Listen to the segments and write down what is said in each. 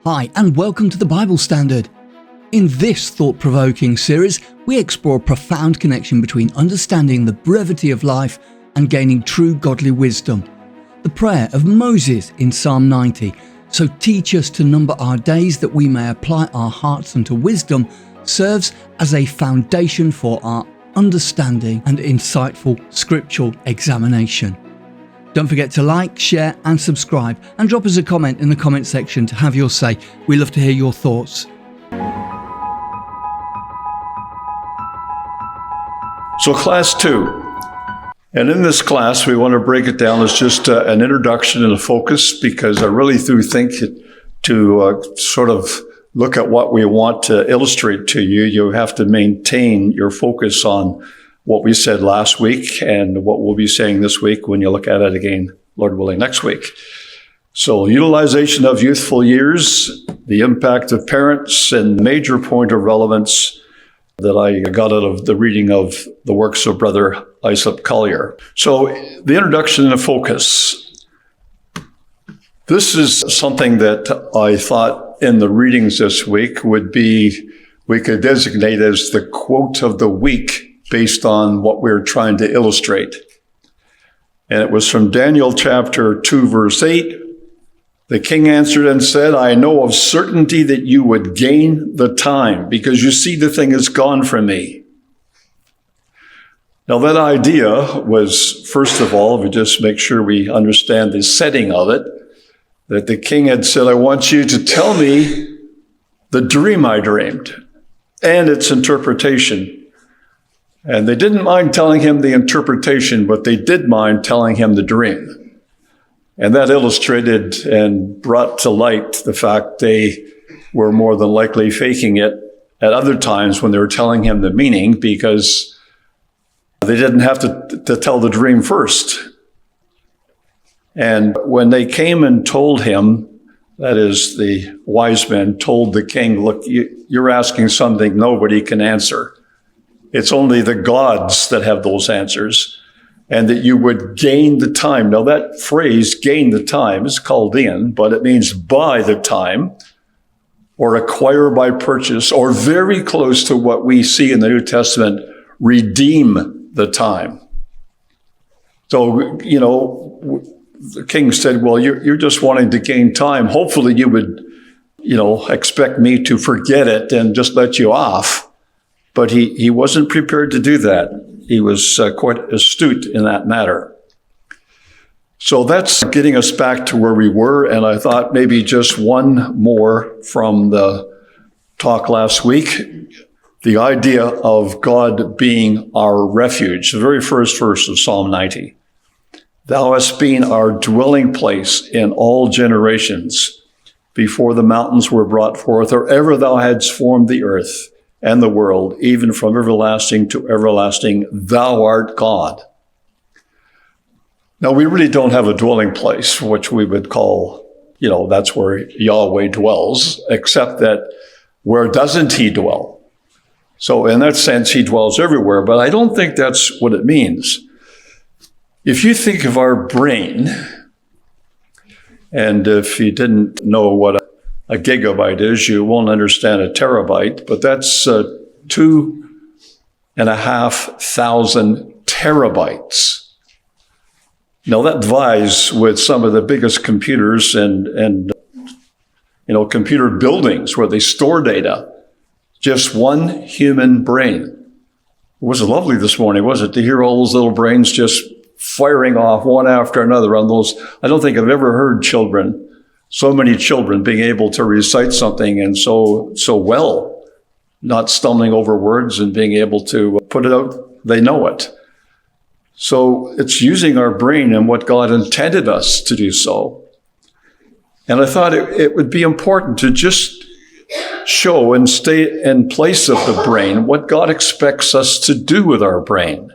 Hi, and welcome to the Bible Standard. In this thought-provoking series, we explore a profound connection between understanding the brevity of life and gaining true godly wisdom. The prayer of Moses in Psalm 90, "So teach us to number our days that we may apply our hearts unto wisdom," serves as a foundation for our understanding and insightful scriptural examination. Don't forget to like, share and subscribe, and drop us a comment in the comment section to have your say. We love to hear your thoughts. So class 2, and in this class we want to break it down as just an introduction and a focus, because I really do think to sort of look at what we want to illustrate to you, you have to maintain your focus on what we said last week and what we'll be saying this week when you look at it again, Lord willing, next week. So utilization of youthful years, the impact of parents, and major point of relevance that I got out of the reading of the works of Brother Asaph. So the introduction and the focus. This is something that I thought in the readings this week would be, we could designate as the quote of the week based on what we're trying to illustrate. And it was from Daniel chapter 2, verse 8. The king answered and said, "I know of certainty that you would gain the time, because you see the thing is gone from me." Now that idea was, first of all, we just make sure we understand the setting of it, that the king had said, "I want you to tell me the dream I dreamed and its interpretation." And they didn't mind telling him the interpretation, but they did mind telling him the dream. And that illustrated and brought to light the fact they were more than likely faking it at other times when they were telling him the meaning, because they didn't have to tell the dream first. And when they came and told him, that is, the wise men told the king, "Look, you're asking something nobody can answer. It's only the gods that have those answers, and that you would gain the time." Now that phrase, gain the time, is Chaldean, but it means buy the time or acquire by purchase, or very close to what we see in the New Testament, redeem the time. So, the king said, "Well, you're just wanting to gain time. Hopefully you would, expect me to forget it and just let you off." But he wasn't prepared to do that. He was quite astute in that matter. So that's getting us back to where we were, and I thought maybe just one more from the talk last week, the idea of God being our refuge, the very first verse of Psalm 90. "Thou hast been our dwelling place in all generations, before the mountains were brought forth, or ever thou hadst formed the earth and the world, even from everlasting to everlasting, thou art God." Now, we really don't have a dwelling place, which we would call, that's where Yahweh dwells, except that where doesn't he dwell? So in that sense, he dwells everywhere, but I don't think that's what it means. If you think of our brain, and if you didn't know what a gigabyte is, you won't understand a terabyte, but that's 2,500 terabytes. Now that vies with some of the biggest computers and computer buildings where they store data. Just one human brain. It was lovely this morning, wasn't it, to hear all those little brains just firing off one after another on those. I don't think I've ever heard so many children being able to recite something and so well, not stumbling over words and being able to put it out. They know it. So it's using our brain and what God intended us to do so. And I thought it would be important to just show and stay in place of the brain what God expects us to do with our brain.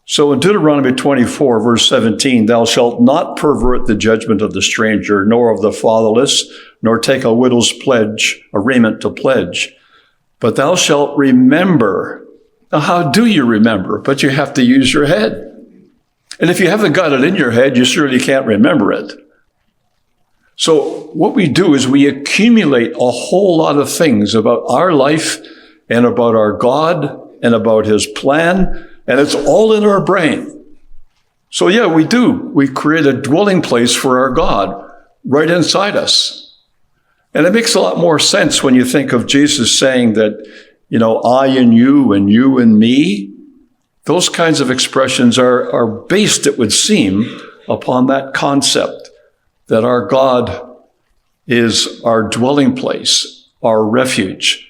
So in Deuteronomy 24, verse 17, "Thou shalt not pervert the judgment of the stranger, nor of the fatherless, nor take a widow's pledge, a raiment to pledge. But thou shalt remember." Now, how do you remember? But you have to use your head. And if you haven't got it in your head, you surely can't remember it. So what we do is we accumulate a whole lot of things about our life and about our God and about his plan, and it's all in our brain. So yeah, we do. We create a dwelling place for our God right inside us. And it makes a lot more sense when you think of Jesus saying that, I and you and me. Those kinds of expressions are based, it would seem, upon that concept that our God is our dwelling place, our refuge.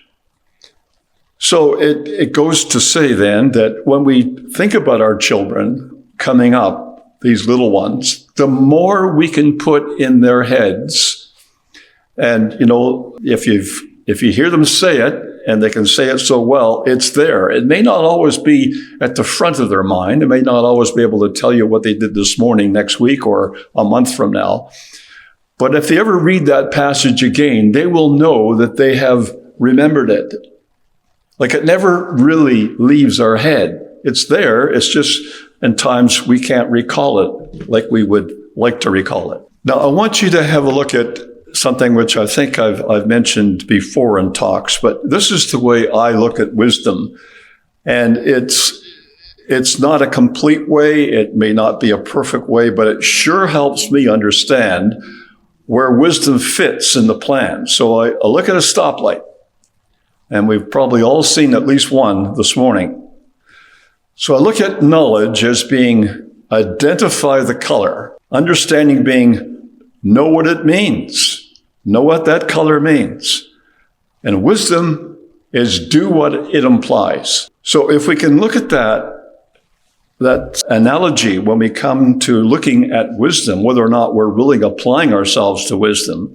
So it goes to say then that when we think about our children coming up, these little ones, the more we can put in their heads, and if you hear them say it, and they can say it so well, it's there. It may not always be at the front of their mind. They may not always be able to tell you what they did this morning, next week, or a month from now. But if they ever read that passage again, they will know that they have remembered it. Like it never really leaves our head. It's there. It's just, in times we can't recall it like we would like to recall it. Now, I want you to have a look at something which I think I've mentioned before in talks, but this is the way I look at wisdom. And it's not a complete way. It may not be a perfect way, but it sure helps me understand where wisdom fits in the plan. So I look at a stoplight, and we've probably all seen at least one this morning. So I look at knowledge as being identify the color, understanding being know what it means, know what that color means. And wisdom is do what it implies. So if we can look at that analogy when we come to looking at wisdom, whether or not we're really applying ourselves to wisdom,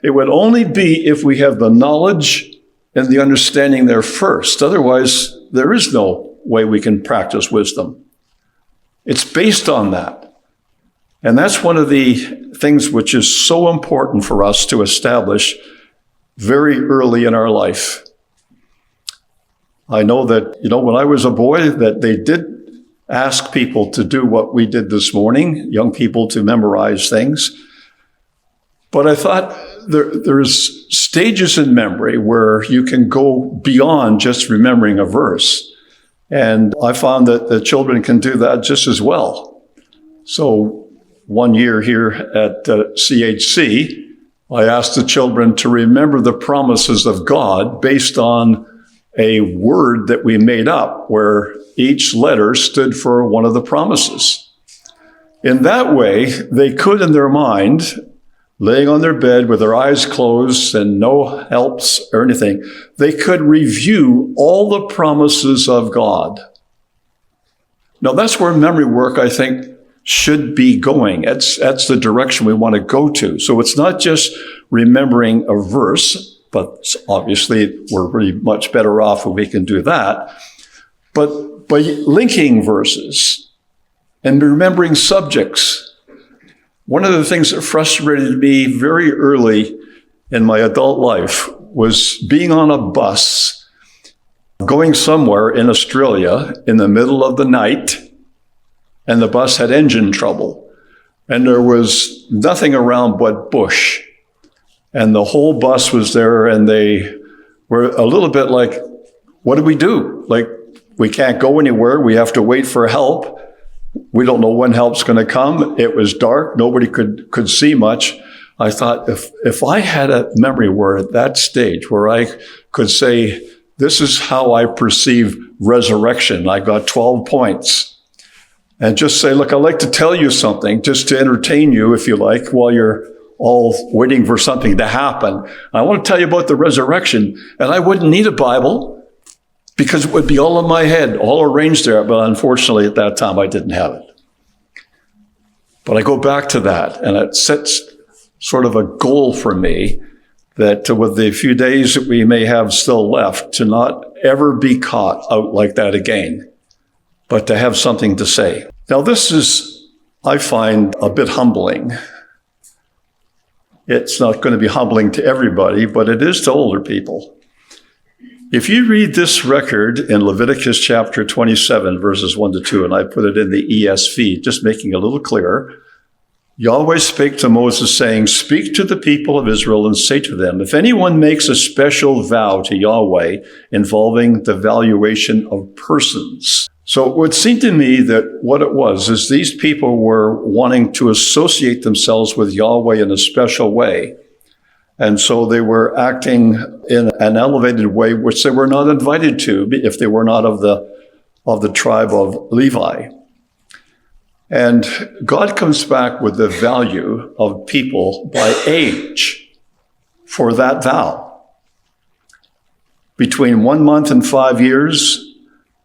it would only be if we have the knowledge and the understanding there first. Otherwise, there is no way we can practice wisdom. It's based on that. And that's one of the things which is so important for us to establish very early in our life. I know that, when I was a boy, that they did ask people to do what we did this morning, young people to memorize things. But I thought there's stages in memory where you can go beyond just remembering a verse. And I found that the children can do that just as well. So one year here at CHC, I asked the children to remember the promises of God based on a word that we made up where each letter stood for one of the promises. In that way, they could, in their mind, laying on their bed with their eyes closed and no helps or anything, they could review all the promises of God. Now, that's where memory work, I think, should be going. That's the direction we want to go to. So it's not just remembering a verse, but obviously we're really much better off if we can do that. But by linking verses and remembering subjects. One of the things that frustrated me very early in my adult life was being on a bus going somewhere in Australia in the middle of the night, and the bus had engine trouble, and there was nothing around but bush. And the whole bus was there, and they were a little bit like, what do we do? Like, we can't go anywhere. We have to wait for help. We don't know when help's going to come. It was dark. Nobody could see much. I thought, if I had a memory word at that stage where I could say, this is how I perceive resurrection. I got 12 points. And just say, look, I'd like to tell you something, just to entertain you, if you like, while you're all waiting for something to happen. I want to tell you about the resurrection. And I wouldn't need a Bible because it would be all in my head, all arranged there. But unfortunately, at that time, I didn't have it. But I go back to that, and it sets sort of a goal for me that with the few days that we may have still left, to not ever be caught out like that again, but to have something to say. Now, this is, I find, a bit humbling. It's not going to be humbling to everybody, but it is to older people. If you read this record in Leviticus chapter 27, verses 1 to 2, and I put it in the ESV, just making it a little clearer, Yahweh spake to Moses, saying, Speak to the people of Israel and say to them, if anyone makes a special vow to Yahweh involving the valuation of persons. So it would seem to me that what it was is these people were wanting to associate themselves with Yahweh in a special way. And so they were acting in an elevated way, which they were not invited to if they were not of the tribe of Levi. And God comes back with the value of people by age for that vow. Between 1 month and 5 years,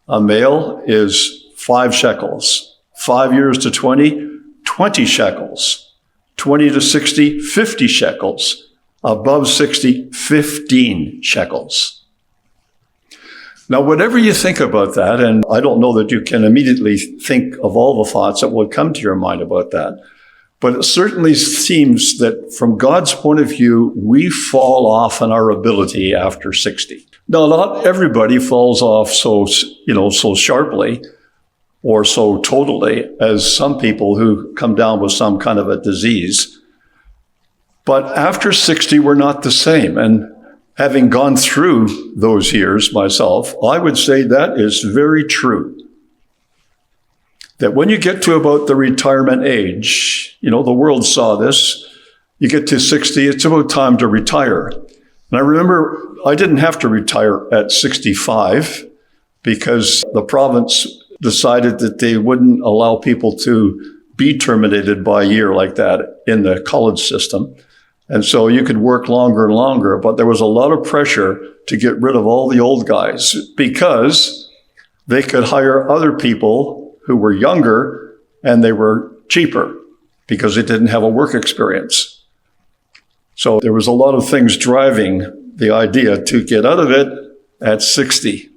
a male is 5 shekels. 5 years to 20, 20 shekels. 20 to 60, 50 shekels. Above 60, 15 shekels. Now, whatever you think about that, and I don't know that you can immediately think of all the thoughts that will come to your mind about that, but it certainly seems that from God's point of view, we fall off in our ability after 60. Now, not everybody falls off so sharply or so totally as some people who come down with some kind of a disease. But after 60, we're not the same. And having gone through those years myself, I would say that is very true. That when you get to about the retirement age, the world saw this, you get to 60, it's about time to retire. And I remember I didn't have to retire at 65 because the province decided that they wouldn't allow people to be terminated by a year like that in the college system. And so you could work longer and longer, but there was a lot of pressure to get rid of all the old guys because they could hire other people who were younger and they were cheaper because they didn't have a work experience. So there was a lot of things driving the idea to get out of it at 60.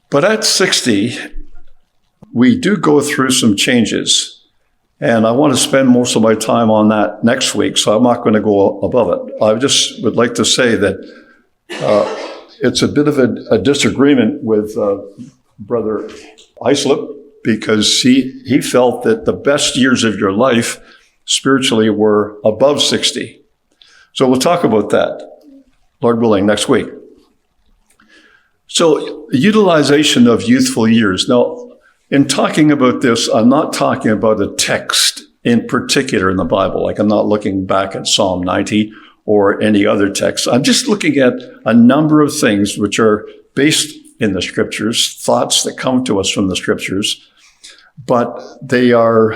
But at 60, we do go through some changes. And I want to spend most of my time on that next week, so I'm not going to go above it. I just would like to say that it's a bit of a disagreement with Brother Islip because he felt that the best years of your life spiritually were above 60. So we'll talk about that, Lord willing, next week. So utilization of youthful years. Now, in talking about this, I'm not talking about a text in particular in the Bible. Like I'm not looking back at Psalm 90 or any other text. I'm just looking at a number of things which are based in the Scriptures, thoughts that come to us from the Scriptures. But they are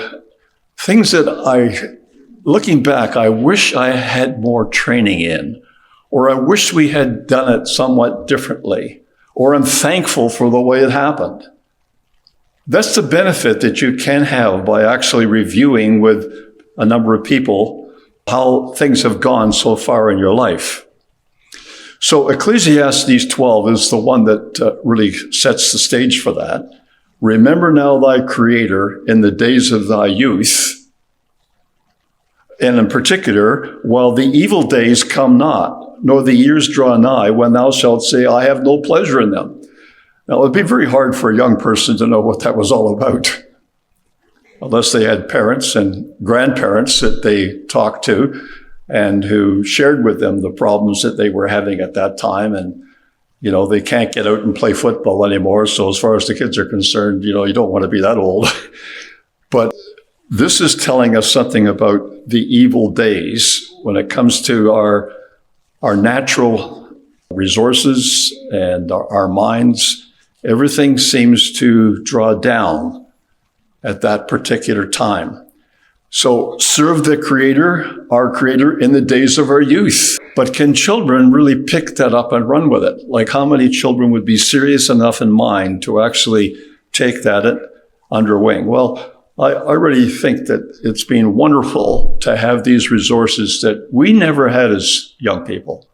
things that looking back, I wish I had more training in, or I wish we had done it somewhat differently, or I'm thankful for the way it happened. That's the benefit that you can have by actually reviewing with a number of people how things have gone so far in your life. So Ecclesiastes 12 is the one that really sets the stage for that. Remember now thy Creator in the days of thy youth, and in particular, while the evil days come not, nor the years draw nigh, when thou shalt say, I have no pleasure in them. Now, it would be very hard for a young person to know what that was all about, unless they had parents and grandparents that they talked to and who shared with them the problems that they were having at that time. And, they can't get out and play football anymore. So as far as the kids are concerned, you don't want to be that old. But this is telling us something about the evil days when it comes to our natural resources and our minds. Everything seems to draw down at that particular time. So serve the Creator, our Creator, in the days of our youth. But can children really pick that up and run with it? Like how many children would be serious enough in mind to actually take that under wing? Well, I really think that it's been wonderful to have these resources that we never had as young people.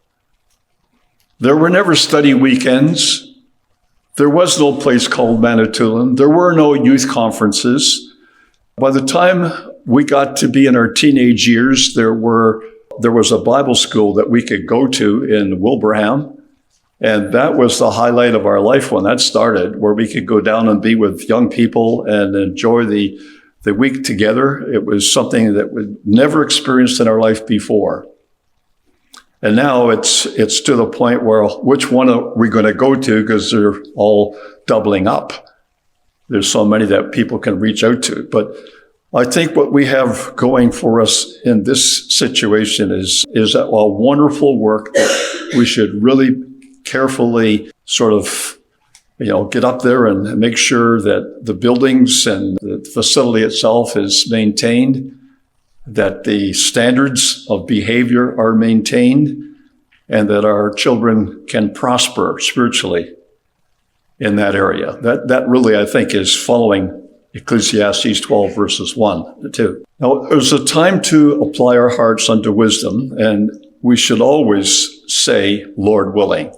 There were never study weekends. There was no place called Manitoulin. There were no youth conferences. By the time we got to be in our teenage years, there was a Bible school that we could go to in Wilbraham. And that was the highlight of our life when that started, where we could go down and be with young people and enjoy the the week together. It was something that we'd never experienced in our life before. And now it's to the point where which one are we going to go to, because they're all doubling up. There's so many that people can reach out to. But I think what we have going for us in this situation is a wonderful work that we should really carefully sort of, get up there and make sure that the buildings and the facility itself is maintained, that the standards of behavior are maintained, and that our children can prosper spiritually in that area. That really, I think, is following Ecclesiastes 12, verses 1 to 2. Now, there's a time to apply our hearts unto wisdom, and we should always say, Lord willing.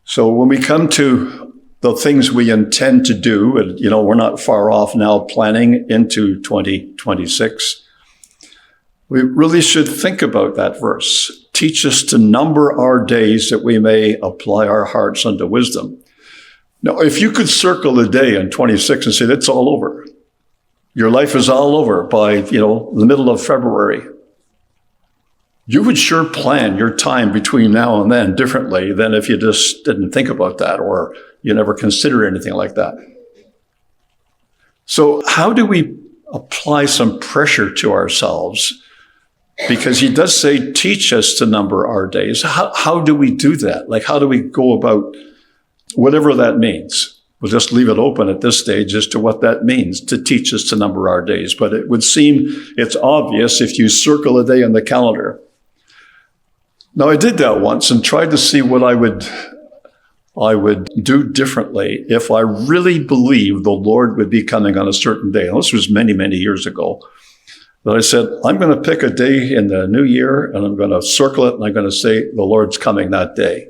So when we come to the things we intend to do, and, we're not far off now planning into 2026, we really should think about that verse. Teach us to number our days that we may apply our hearts unto wisdom. Now, if you could circle a day in 26 and say, it's all over. Your life is all over by, the middle of February. You would sure plan your time between now and then differently than if you just didn't think about that or you never considered anything like that. So how do we apply some pressure to ourselves? Because he does say, teach us to number our days. How do we do that? Like, how do we go about whatever that means? We'll just leave it open at this stage as to what that means, to teach us to number our days. But it would seem it's obvious if you circle a day on the calendar. Now, I did that once and tried to see what I would do differently if I really believed the Lord would be coming on a certain day. And this was many, many years ago. But I said, I'm going to pick a day in the new year, and I'm going to circle it, and I'm going to say, the Lord's coming that day.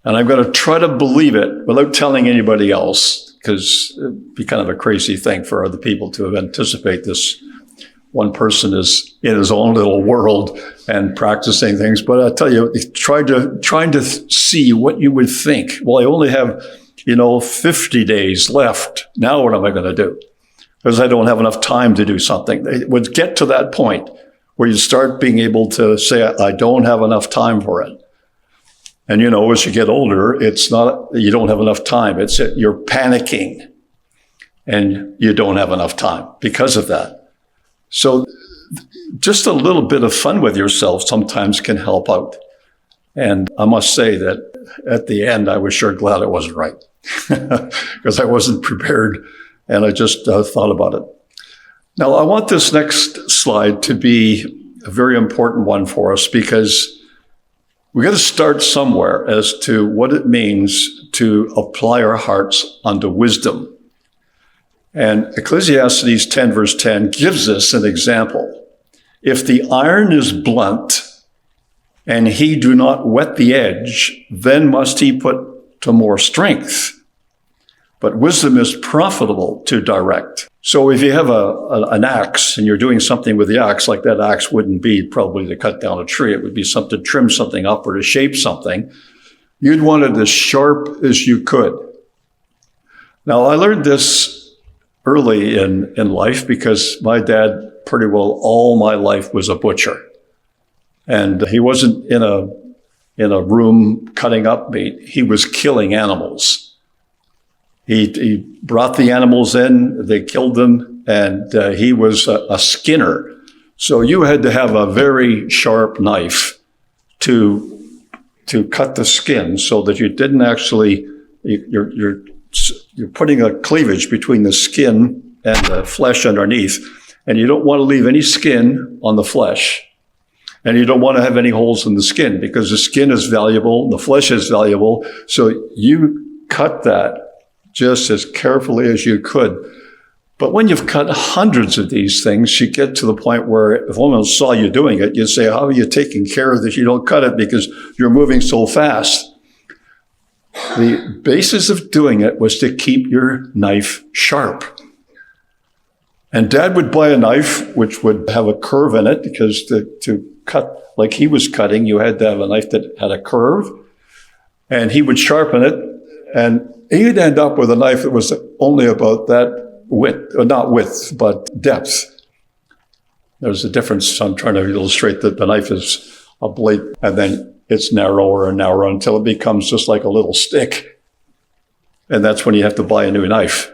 And I'm going to try to believe it without telling anybody else, because it'd be kind of a crazy thing for other people to anticipate this. One person is in his own little world and practicing things. But I tell you, trying to see what you would think. Well, I only have, 50 days left. Now what am I going to do? Because I don't have enough time to do something. It would get to that point where you start being able to say, I don't have enough time for it. And, as you get older, it's not, you don't have enough time. It's you're panicking and you don't have enough time because of that. So just a little bit of fun with yourself sometimes can help out. And I must say that at the end, I was sure glad I wasn't right because I wasn't prepared and I just thought about it. Now, I want this next slide to be a very important one for us because we got to start somewhere as to what it means to apply our hearts unto wisdom. And Ecclesiastes 10, verse 10 gives us an example. If the iron is blunt and he do not whet the edge, then must he put to more strength. But wisdom is profitable to direct. So if you have an axe and you're doing something with the axe, like that axe wouldn't be probably to cut down a tree. It would be something to trim something up or to shape something. You'd want it as sharp as you could. Now, I learned this early in life because my dad pretty well all my life was a butcher. And he wasn't in a room cutting up meat. He was killing animals. He brought the animals in, they killed them, and he was a skinner. So you had to have a very sharp knife to cut the skin so that you didn't actually, you're putting a cleavage between the skin and the flesh underneath, and you don't want to leave any skin on the flesh. And you don't want to have any holes in the skin because the skin is valuable, the flesh is valuable. So you cut that just as carefully as you could. But when you've cut hundreds of these things, you get to the point where if someone saw you doing it, you'd say, how are you taking care that you don't cut it because you're moving so fast? The basis of doing it was to keep your knife sharp. And Dad would buy a knife which would have a curve in it because to cut like he was cutting, you had to have a knife that had a curve. And he would sharpen it, and he'd end up with a knife that was only about that not width, but depth. There's a difference. I'm trying to illustrate that the knife is a blade, and then it's narrower and narrower until it becomes just like a little stick. And that's when you have to buy a new knife.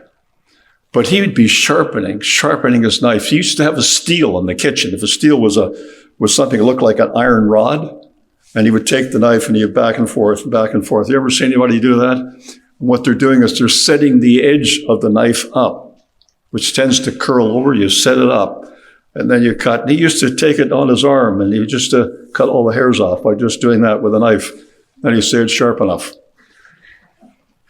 But he would be sharpening his knife. He used to have a steel in the kitchen. If a steel was something that looked like an iron rod, and he would take the knife and he'd back and forth, back and forth. You ever see anybody do that? And what they're doing is they're setting the edge of the knife up, which tends to curl over. You set it up, and then you cut. And he used to take it on his arm, and he just cut all the hairs off by just doing that with a knife. And he said, it's sharp enough.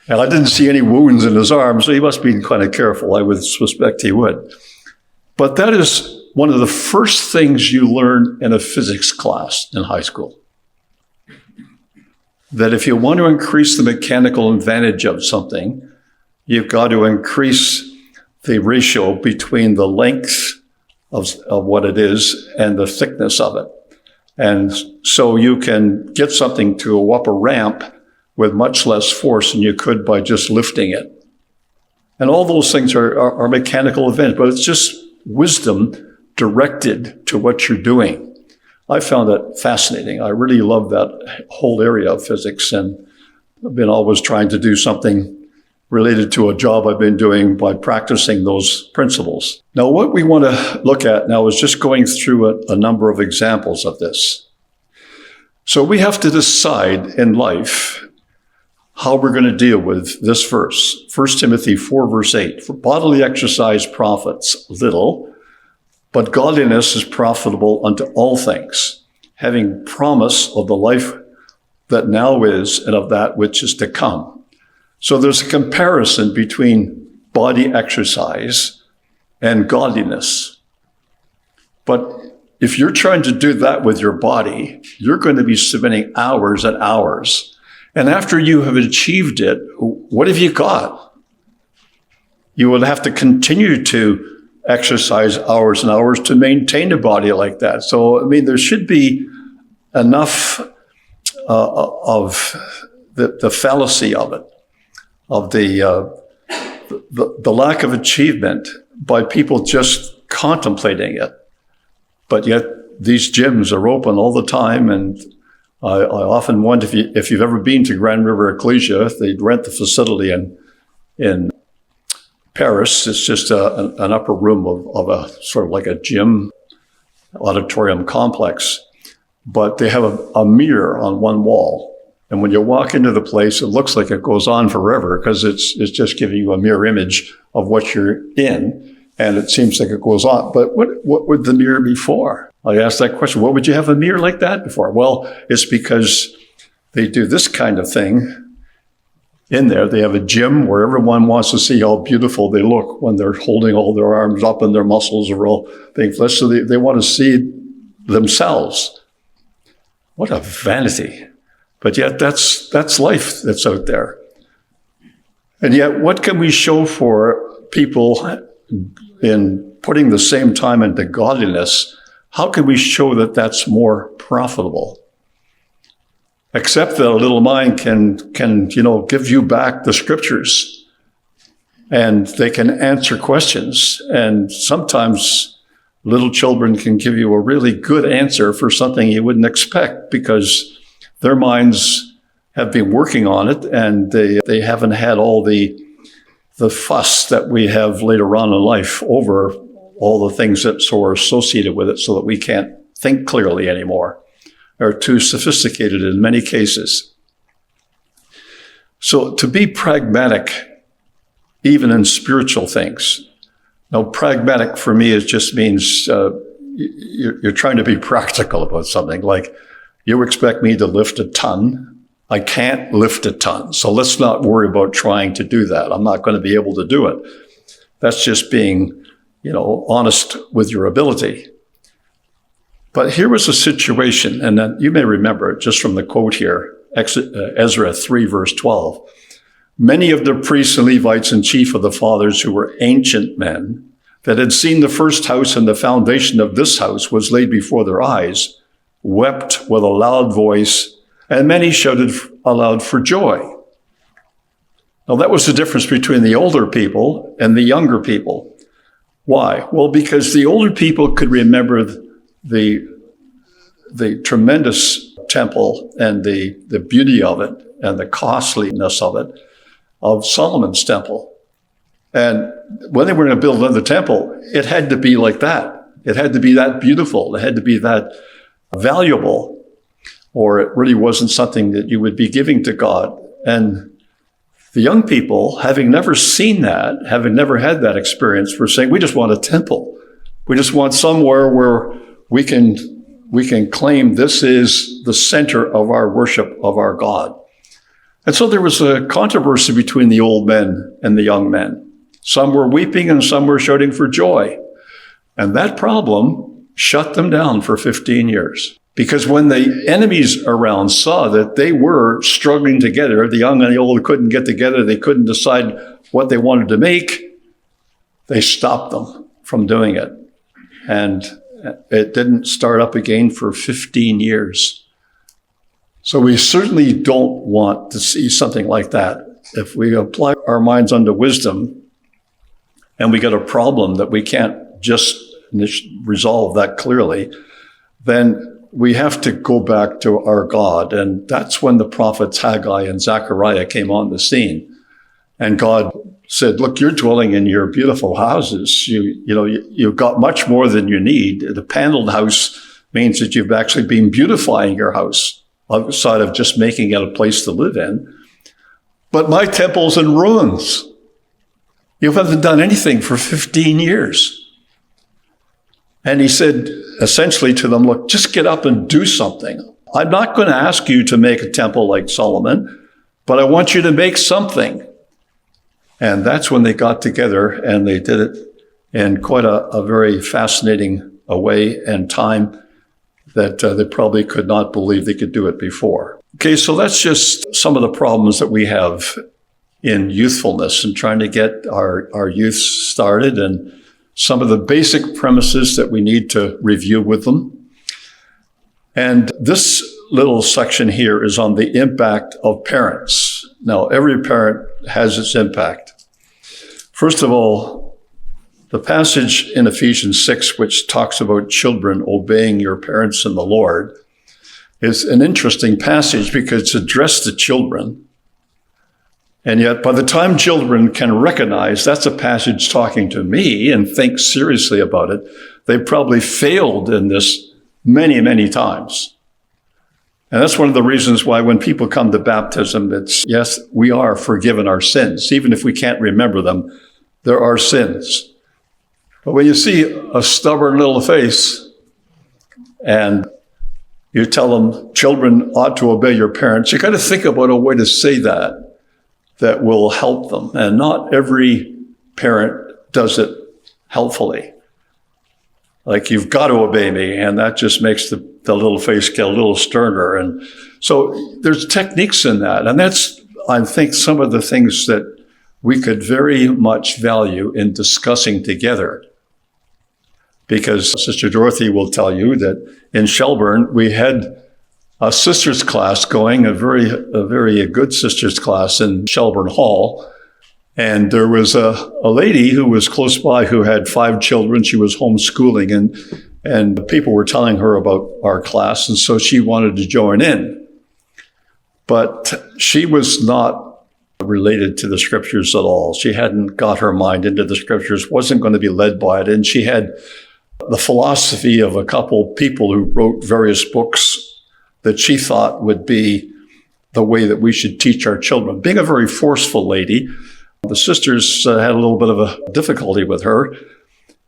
And I didn't see any wounds in his arm, so he must be kind of careful. I would suspect he would. But that is one of the first things you learn in a physics class in high school. That if you want to increase the mechanical advantage of something, you've got to increase the ratio between the length of what it is and the thickness of it. And so you can get something to go up a ramp with much less force than you could by just lifting it. And all those things are mechanical advantage, but it's just wisdom directed to what you're doing. I found it fascinating. I really love that whole area of physics, and I've been always trying to do something related to a job I've been doing by practicing those principles. Now, what we want to look at now is just going through a number of examples of this. So we have to decide in life how we're going to deal with this verse. 1 Timothy 4, verse 8, for bodily exercise profits little, but godliness is profitable unto all things, having promise of the life that now is and of that which is to come. So there's a comparison between body exercise and godliness. But if you're trying to do that with your body, you're going to be spending hours and hours. And after you have achieved it, what have you got? You will have to continue to exercise hours and hours to maintain a body like that. So, I mean, there should be enough of the fallacy of it, of the lack of achievement by people just contemplating it. But yet these gyms are open all the time, and I often wonder if you've ever been to Grand River Ecclesia, they rent the facility in Paris. It's just an upper room of a sort of like a gym auditorium complex, but they have a mirror on one wall. And when you walk into the place, it looks like it goes on forever because it's just giving you a mirror image of what you're in. And it seems like it goes on. But what would the mirror be for? I asked that question. What would you have a mirror like that before? Well, it's because they do this kind of thing in there. They have a gym where everyone wants to see how beautiful they look when they're holding all their arms up and their muscles are all being fleshed. So they want to see themselves. What a vanity. But yet that's life that's out there. And yet what can we show for people in putting the same time into godliness? How can we show that that's more profitable? Except that a little mind can give you back the scriptures, and they can answer questions. And sometimes little children can give you a really good answer for something you wouldn't expect because their minds have been working on it, and they haven't had all the fuss that we have later on in life over all the things that are associated with it, so that we can't think clearly anymore, or too sophisticated in many cases. So to be pragmatic, even in spiritual things. Now, pragmatic for me just means you're trying to be practical about something. Like, you expect me to lift a ton. I can't lift a ton, so let's not worry about trying to do that. I'm not going to be able to do it. That's just being, honest with your ability. But here was a situation, and then you may remember it just from the quote here, Ezra 3, verse 12. Many of the priests and Levites and chief of the fathers who were ancient men that had seen the first house and the foundation of this house was laid before their eyes, wept with a loud voice, and many shouted aloud for joy. Now, that was the difference between the older people and the younger people. Why? Well, because the older people could remember the tremendous temple and the beauty of it and the costliness of it, of Solomon's temple. And when they were going to build another temple, it had to be like that. It had to be that beautiful. It had to be that valuable, or it really wasn't something that you would be giving to God. And the young people, having never seen that, having never had that experience, were saying, we just want a temple. We just want somewhere where we can claim this is the center of our worship of our God. And so there was a controversy between the old men and the young men. Some were weeping and some were shouting for joy. And that problem shut them down for 15 years. Because when the enemies around saw that they were struggling together, the young and the old couldn't get together, they couldn't decide what they wanted to make, they stopped them from doing it. And it didn't start up again for 15 years. So we certainly don't want to see something like that. If we apply our minds unto wisdom and we get a problem that we can't just resolve that clearly, then we have to go back to our God. And that's when the prophets Haggai and Zechariah came on the scene. And God said, look, you're dwelling in your beautiful houses. You've got much more than you need. The paneled house means that you've actually been beautifying your house outside of just making it a place to live in. But my temple's in ruins. You haven't done anything for 15 years. And he said essentially to them, look, just get up and do something. I'm not going to ask you to make a temple like Solomon, but I want you to make something. And that's when they got together and they did it in quite a very fascinating way and time that they probably could not believe they could do it before. Okay, so that's just some of the problems that we have in youthfulness and trying to get our youth started, and some of the basic premises that we need to review with them. And this little section here is on the impact of parents. Now, every parent has its impact. First of all, the passage in Ephesians 6, which talks about children obeying your parents in the Lord, is an interesting passage because it's addressed to children. And yet, by the time children can recognize that's a passage talking to me and think seriously about it, they probably failed in this many, many times. And that's one of the reasons why when people come to baptism, it's, yes, we are forgiven our sins. Even if we can't remember them, there are sins. But when you see a stubborn little face and you tell them children ought to obey your parents, you got to think about a way to say that will help them. And not every parent does it helpfully. Like, you've got to obey me, and that just makes the little face get a little sterner. And so there's techniques in that. And that's, I think, some of the things that we could very much value in discussing together. Because Sister Dorothy will tell you that in Shelburne, we had a sisters class going, a very good sisters class in Shelburne Hall. And there was a lady who was close by who had 5 children. She was homeschooling, and people were telling her about our class. And so she wanted to join in. But she was not related to the scriptures at all. She hadn't got her mind into the scriptures, wasn't going to be led by it. And she had the philosophy of a couple people who wrote various books that she thought would be the way that we should teach our children. Being a very forceful lady, the sisters had a little bit of a difficulty with her.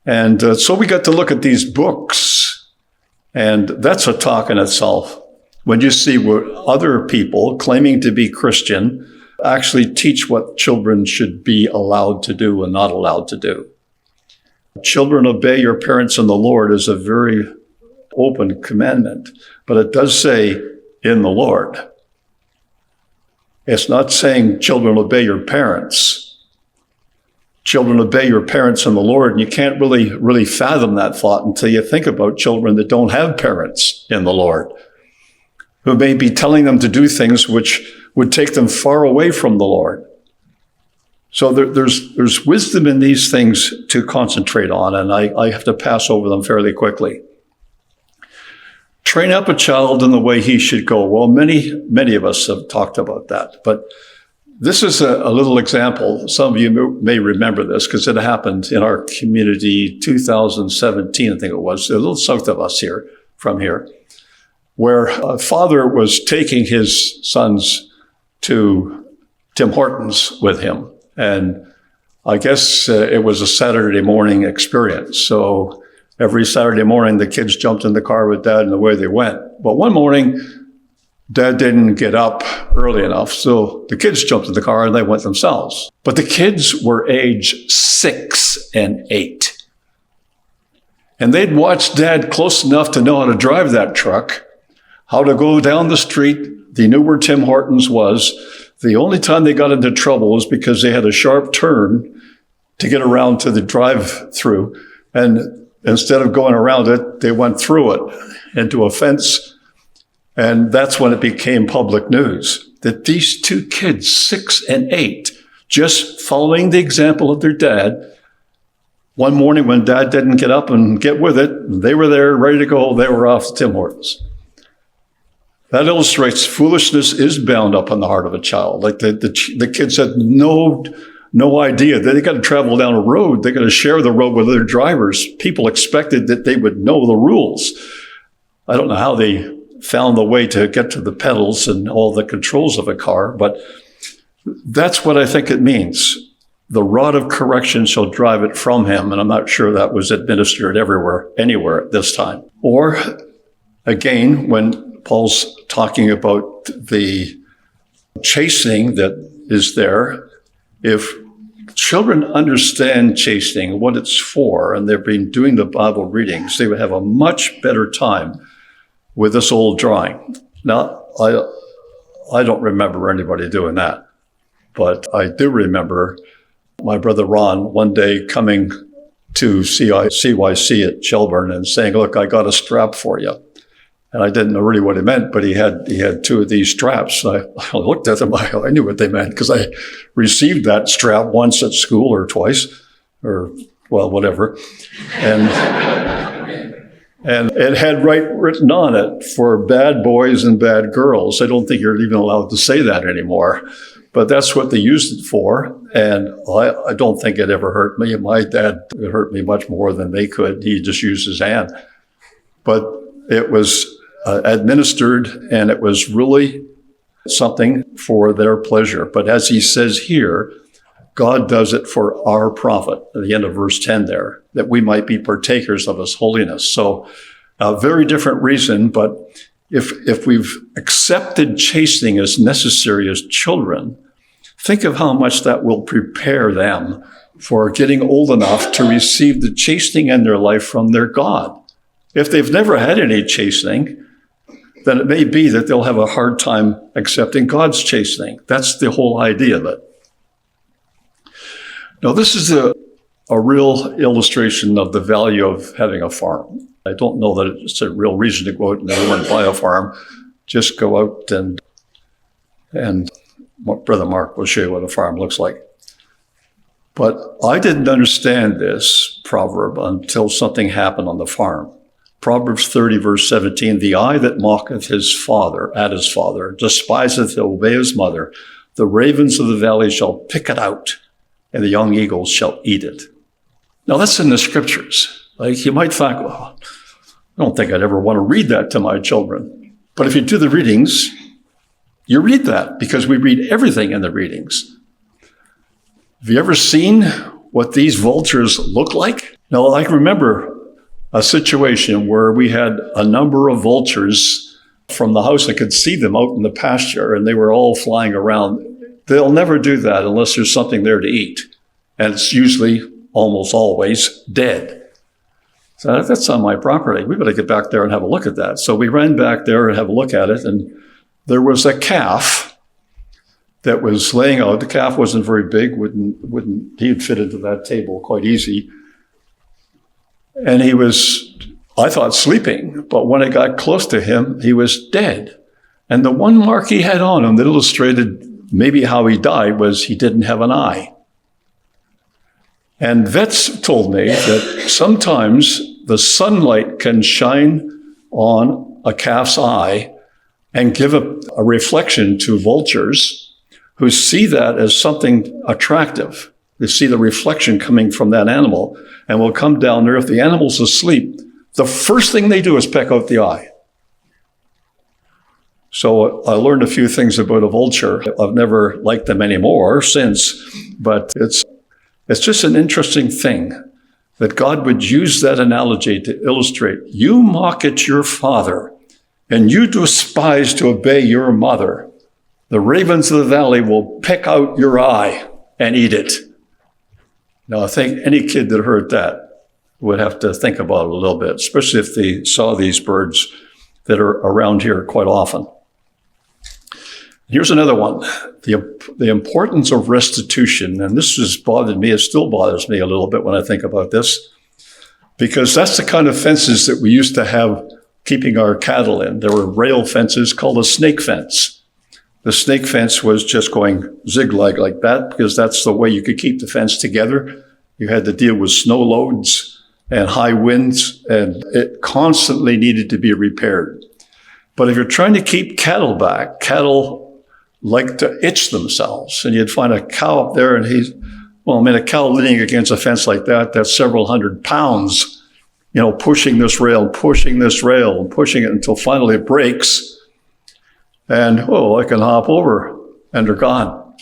And so we got to look at these books, and that's a talk in itself. When you see what other people claiming to be Christian actually teach what children should be allowed to do and not allowed to do. Children, obey your parents in the Lord is a very open commandment, but it does say in the Lord. It's not saying children, obey your parents. Children, obey your parents in the Lord. And you can't really fathom that thought until you think about children that don't have parents in the Lord, who may be telling them to do things which would take them far away from the Lord. So there's wisdom in these things to concentrate on, and I have to pass over them fairly quickly. Train up a child in the way he should go. Well, many of us have talked about that, but this is a little example. Some of you may remember this because it happened in our community 2017, I think it was, a little south of us here, from here, where a father was taking his sons to Tim Hortons with him. And I guess it was a Saturday morning experience. So every Saturday morning, the kids jumped in the car with Dad and away they went. But one morning, Dad didn't get up early enough, so the kids jumped in the car and they went themselves. But the kids were age 6 and 8. And they'd watched Dad close enough to know how to drive that truck, how to go down the street. They knew where Tim Hortons was. The only time they got into trouble was because they had a sharp turn to get around to the drive-through. And instead of going around it, they went through it into a fence. And that's when it became public news that these two kids, 6 and 8, just following the example of their dad, one morning when Dad didn't get up and get with it, they were there ready to go. They were off to Tim Hortons. That illustrates foolishness is bound up in the heart of a child. Like the kids had no idea that they got to travel down a road. They got to share the road with other drivers. People expected that they would know the rules. I don't know how they found the way to get to the pedals and all the controls of a car, but that's what I think it means. The rod of correction shall drive it from him, and I'm not sure that was administered anywhere at this time. Or, again, when Paul's talking about the chastening that is there, if children understand chastening, what it's for, and they've been doing the Bible readings, they would have a much better time with this old drawing. Now, I don't remember anybody doing that, but I do remember my brother Ron one day coming to CYC at Shelburne and saying, "Look, I got a strap for you." And I didn't know really what he meant, but he had two of these straps. I looked at them, I knew what they meant because I received that strap once at school or twice, or, well, whatever. And it had written on it for bad boys and bad girls. I don't think you're even allowed to say that anymore, but that's what they used it for. And I don't think it ever hurt me. My dad, it hurt me much more than they could. He just used his hand. But it was administered, and it was really something for their pleasure. But as he says here, God does it for our profit, at the end of verse 10 there, that we might be partakers of his holiness. So a very different reason, but if we've accepted chastening as necessary as children, think of how much that will prepare them for getting old enough to receive the chastening in their life from their God. If they've never had any chastening, then it may be that they'll have a hard time accepting God's chastening. That's the whole idea of it. Now, this is a real illustration of the value of having a farm. I don't know that it's a real reason to go out and everyone buy a farm. Just go out and Brother Mark will show you what a farm looks like. But I didn't understand this proverb until something happened on the farm. Proverbs 30, verse 17, the eye that mocketh his father, despiseth to obey his mother. The ravens of the valley shall pick it out, and the young eagles shall eat it. Now that's in the scriptures. Like you might think, well, I don't think I'd ever want to read that to my children. But if you do the readings, you read that because we read everything in the readings. Have you ever seen what these vultures look like? Now, I remember a situation where we had a number of vultures from the house. I could see them out in the pasture, and they were all flying around. They'll never do that unless there's something there to eat. And it's usually, almost always, dead. So that's on my property. We better get back there and have a look at that. So we ran back there and have a look at it, and there was a calf that was laying out. The calf wasn't very big, he'd fit into that table quite easy. And he was, I thought, sleeping, but when I got close to him, he was dead. And the one mark he had on him that illustrated maybe how he died was he didn't have an eye. And vets told me that sometimes the sunlight can shine on a calf's eye and give a reflection to vultures who see that as something attractive. They see the reflection coming from that animal and will come down there. If the animal's asleep, the first thing they do is peck out the eye. So I learned a few things about a vulture. I've never liked them anymore since, but it's just an interesting thing that God would use that analogy to illustrate. You mock at your father, and you despise to obey your mother. The ravens of the valley will pick out your eye and eat it. Now, I think any kid that heard that would have to think about it a little bit, especially if they saw these birds that are around here quite often. Here's another one, the importance of restitution. And this has bothered me, it still bothers me a little bit when I think about this, because that's the kind of fences that we used to have keeping our cattle in. There were rail fences called a snake fence. The snake fence was just going zigzag like that because that's the way you could keep the fence together. You had to deal with snow loads and high winds, and it constantly needed to be repaired. But if you're trying to keep cattle back, cattle like to itch themselves, and you'd find a cow up there and a cow leaning against a fence like that, that's several hundred pounds, pushing this rail, and pushing it until finally it breaks. And, I can hop over, and they're gone.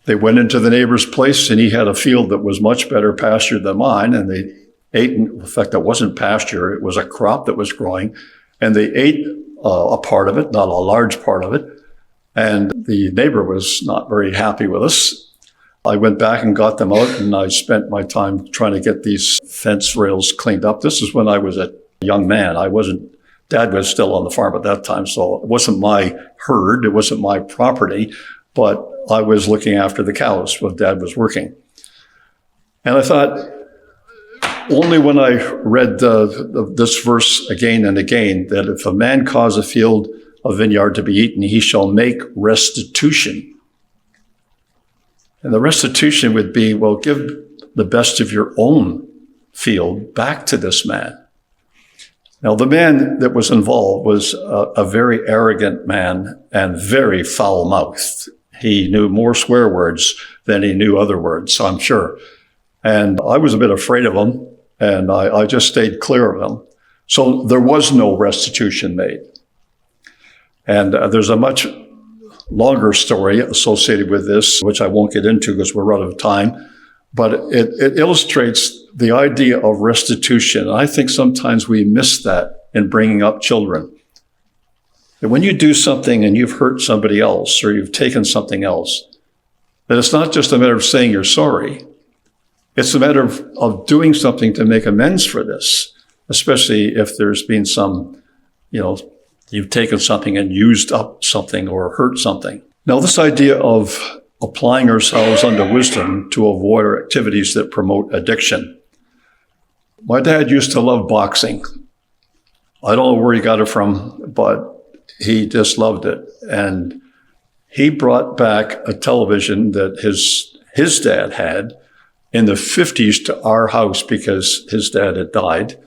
They went into the neighbor's place, and he had a field that was much better pastured than mine, and they ate. In fact, it wasn't pasture, it was a crop that was growing, and they ate a part of it, not a large part of it, and the neighbor was not very happy with us. I went back and got them out, and I spent my time trying to get these fence rails cleaned up. This is when I was a young man. Dad was still on the farm at that time, so it wasn't my herd, it wasn't my property, but I was looking after the cows when Dad was working. And I thought, only when I read this verse again and again, that if a man cause a vineyard to be eaten, he shall make restitution. And the restitution would be, give the best of your own field back to this man. Now, the man that was involved was a very arrogant man and very foul-mouthed. He knew more swear words than he knew other words, I'm sure. And I was a bit afraid of him, and I just stayed clear of him. So there was no restitution made. And there's a much longer story associated with this, which I won't get into because we're out of time. But it illustrates the idea of restitution. I think sometimes we miss that in bringing up children. That when you do something and you've hurt somebody else or you've taken something else, that it's not just a matter of saying you're sorry. It's a matter of doing something to make amends for this, especially if there's been some, you've taken something and used up something or hurt something. Now, this idea of applying ourselves unto wisdom to avoid our activities that promote addiction. My dad used to love boxing. I don't know where he got it from, but he just loved it. And he brought back a television that his dad had in the 50s to our house because his dad had died.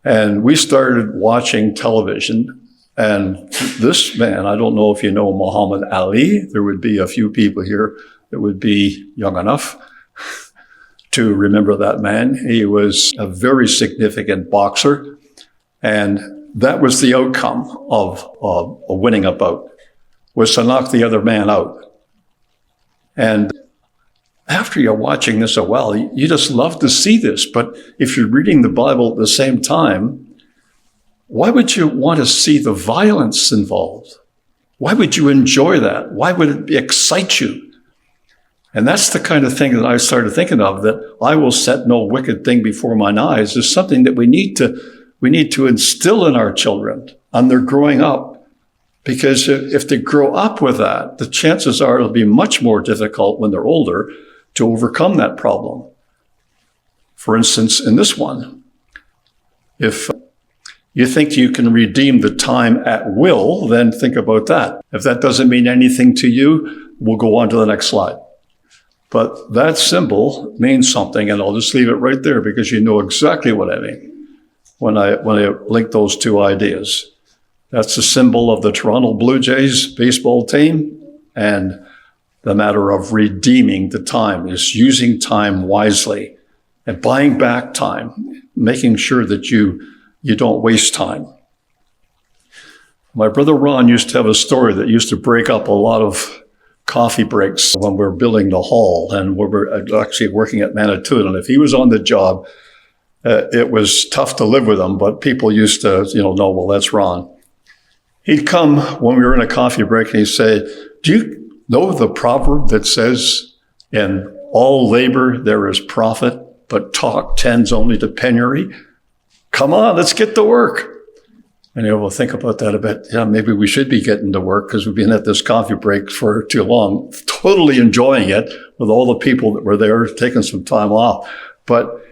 And we started watching television. And this man, I don't know if you know Muhammad Ali. There would be a few people here that would be young enough to remember that man. He was a very significant boxer. And that was the outcome of a winning a bout, was to knock the other man out. And after you're watching this a while, you just love to see this. But if you're reading the Bible at the same time, why would you want to see the violence involved? Why would you enjoy that? Why would it excite you? And that's the kind of thing that I started thinking of, that I will set no wicked thing before mine eyes, is something that we need to instill in our children and they're growing up. Because if they grow up with that, the chances are it'll be much more difficult when they're older to overcome that problem. For instance, in this one, if you think you can redeem the time at will, then think about that. If that doesn't mean anything to you, we'll go on to the next slide. But that symbol means something, and I'll just leave it right there because you know exactly what I mean when I link those two ideas. That's the symbol of the Toronto Blue Jays baseball team, and the matter of redeeming the time is using time wisely and buying back time, making sure that you don't waste time. My brother Ron used to have a story that used to break up a lot of coffee breaks when we were building the hall and we were actually working at Manitoulin. And if he was on the job, it was tough to live with him, but people used to, know, well, that's Ron. He'd come when we were in a coffee break and he'd say, do you know the proverb that says, in all labor there is profit, but talk tends only to penury? Come on, let's get to work. And we'll think about that a bit. Yeah, maybe we should be getting to work because we've been at this coffee break for too long, totally enjoying it with all the people that were there, taking some time off. But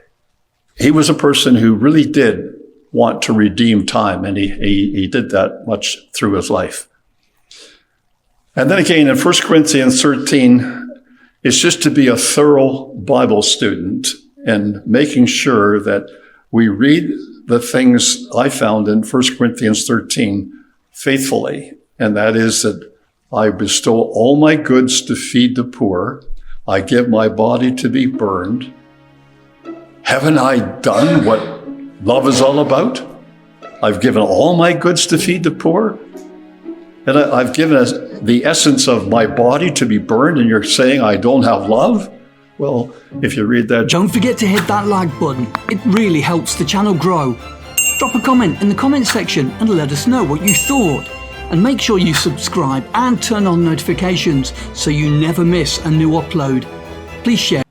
he was a person who really did want to redeem time, and he did that much through his life. And then again, in 1 Corinthians 13, it's just to be a thorough Bible student and making sure that we read the things I found in 1 Corinthians 13 faithfully, and that is that I bestow all my goods to feed the poor. I give my body to be burned. Haven't I done what love is all about? I've given all my goods to feed the poor, and I've given the essence of my body to be burned, and you're saying I don't have love? Well, if you read that... Don't forget to hit that like button. It really helps the channel grow. Drop a comment in the comment section and let us know what you thought. And make sure you subscribe and turn on notifications so you never miss a new upload. Please share.